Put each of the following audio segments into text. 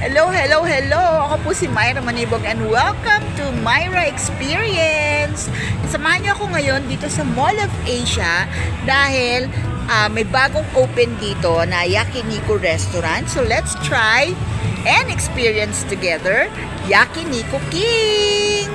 Hello, hello, hello! Ako po si Myra Manibog and welcome to Myra Experience! Samahan niyo ako ngayon dito sa Mall of Asia dahil may bagong open dito na Yakiniku Restaurant. So let's try and experience together Yakiniku King!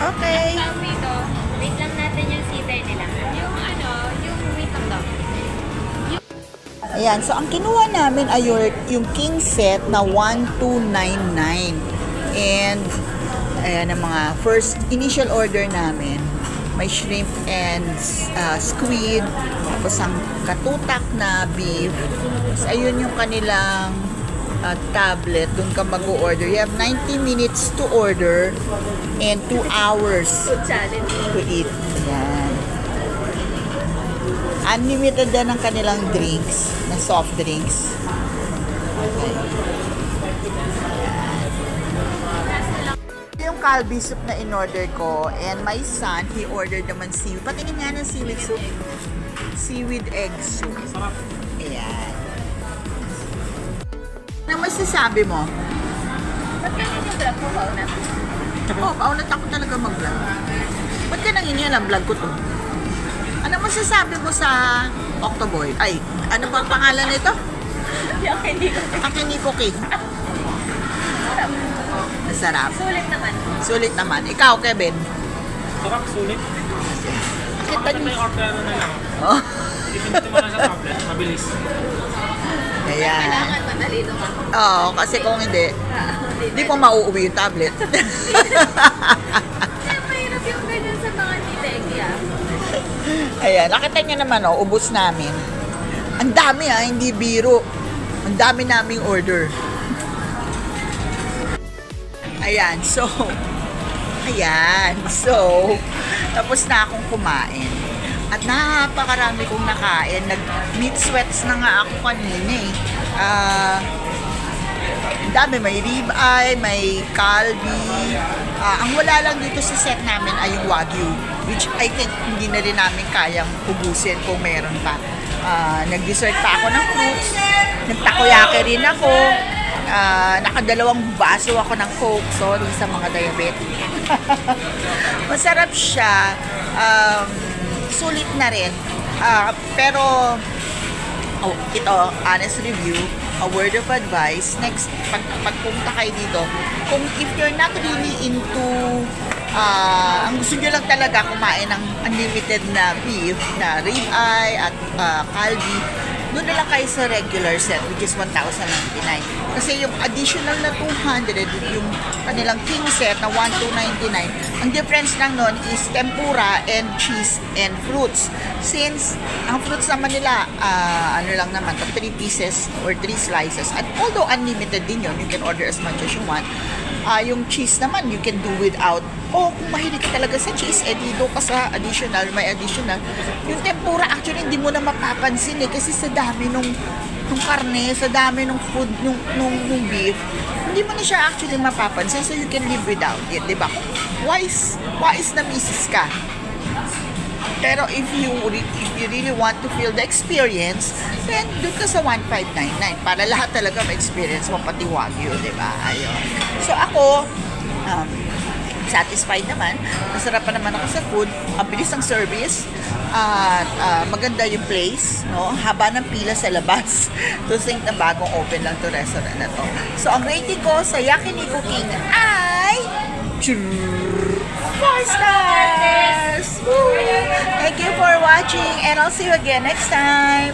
Okay. Dito, wait lang natin yung seater nila. Yung wait lang daw. Ayan, so ang kinuha namin ay yung king set na 1299. And ayan ang mga first initial order namin. May shrimp and squid, tapos ang katutak na beef. Tapos ayun yung kanilang tablet, dun ka mag-order. You have 90 minutes to order and 2 hours to eat. Ayan. Unlimited din ang kanilang drinks, na soft drinks. Okay. Yung Kalbi soup na in-order ko, and my son, he ordered naman seaweed. Patingin nga ng seaweed soup. Seaweed egg soup. Ayan. Ano masasabi mo? Ba't ka nang vlog mo, paunat? Oo, paunat ako talaga mag-vlog. Ba't ka nang inyan ang vlog ko to? Ano masasabi mo sa Octoboy? Ay, ano ba ang pangalan nito? Yakiniku King. Masarap. Sulit naman. Sulit naman. Ikaw, Kevin? Sarap, sulit. Kita May niyo. order na lang. Oh. Ipiniti mo na sa tablet, mabilis. Ayan. Kailangan matalino ka. Oo, kasi kung hindi, hindi mo mauuwi yung tablet. Kaya mahirap yung ganyan sa mga titegi Ayan, nakita niyo naman, ubos namin. Ang dami hindi biro. Ang dami naming order. Ayan, so, tapos na akong kumain. At napakarami kong nakain. Nag-meat sweats na nga ako kanina eh. Ang dami, may ribeye, may kalbi. Ang wala lang dito sa set namin ay yung wagyu, which I think hindi na rin namin kayang ubusin kung meron pa. Nag-dessert pa ako ng fruits. Nagtakoyaki rin ako. Nakadalawang baso ako ng Coke. Sorry sa mga diabetic. Masarap siya. Sulit na rin. Pero ito, honest review, a word of advice, next, pagpunta kayo dito, kung if you're not really into ang gusto nyo lang talaga kumain ng unlimited na beef, na ribeye at kalbi, doon na lang kayo sa regular set, which is 1,099. Kasi yung additional na 200, yung kanilang king set na 1,299, ang difference lang nun is tempura and cheese and fruits. Since ang fruits naman nila, ano lang naman, 3 pieces or 3 slices. And although unlimited din yun, you can order as much as you want. Yung cheese naman, you can do without. O kung mahilig ka talaga sa cheese, dito ka sa additional, may additional. Yung tempura, actually, hindi mo na mapapansin kasi sa dami nung karne, sa dami nung food, nung beef, hindi mo na siya actually mapapansin, so you can live without it, diba? Wise na misis ka. Pero if you really want to feel the experience, then doon ka sa 1,599 para lahat talaga ma-experience mo, pati wagyu, diba? Ayun. So ako, satisfied naman. Masarap pa naman ako sa food. Ang bilis ng service. At maganda yung place. No? Haba ng pila sa labas. To think na bagong open lang to restaurant na to. So, ang rating ko sa Yakiniku King ay 4 stars! Woo! Thank you for watching and I'll see you again next time.